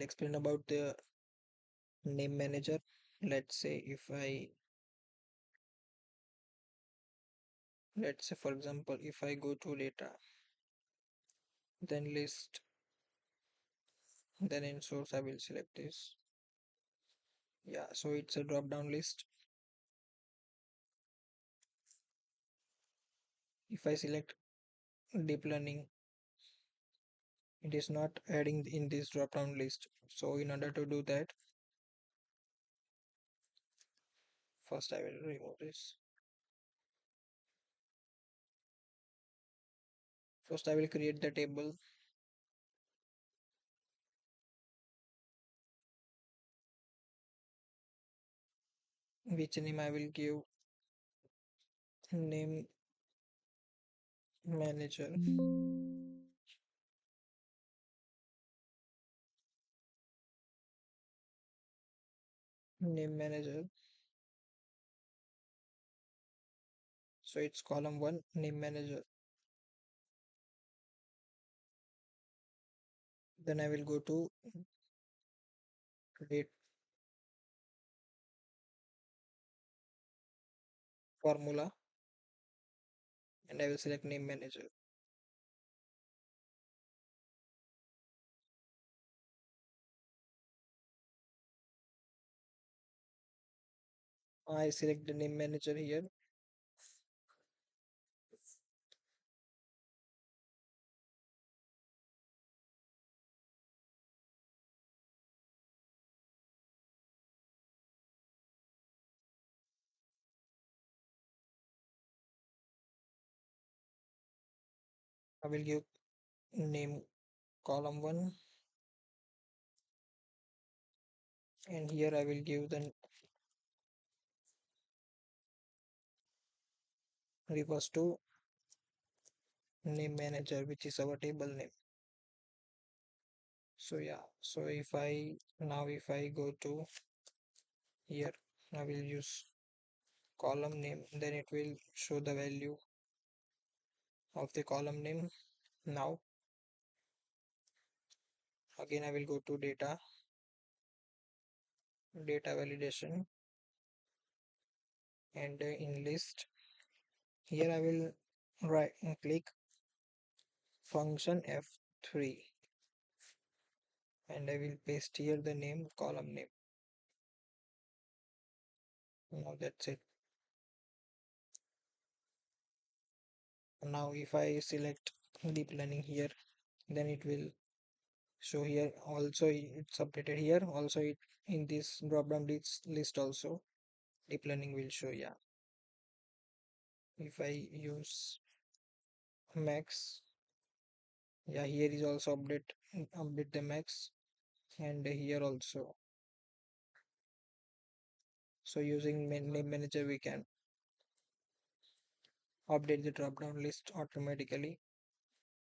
explain about the name manager. Let's say if I, let's say for example, if I go to data, then list, then in source I will select this. Yeah, so it's a drop down list. If I select deep learning, it is not adding in this drop down list. So in order to do that, first I will remove this. First I will create the table, which name I will give name manager. Name manager. So it's column 1 name manager. Then I will go to date formula and I will select name manager. I select the name manager here. I will give name column 1 and here I will give the refers to name manager, which is our table name. So yeah, so if I go to here, I will use column name, then it will show the value of the column name. Now again I will go to data validation, and in list here I will right click function F3 and I will paste here the name column name. Now that's it. Now if I select deep learning here, then it will show here also, it's updated here also, it in this drop down list also deep learning will show. Yeah, if I use max, yeah, here is also update the max, and here also. So using name manager we can update the drop down list automatically.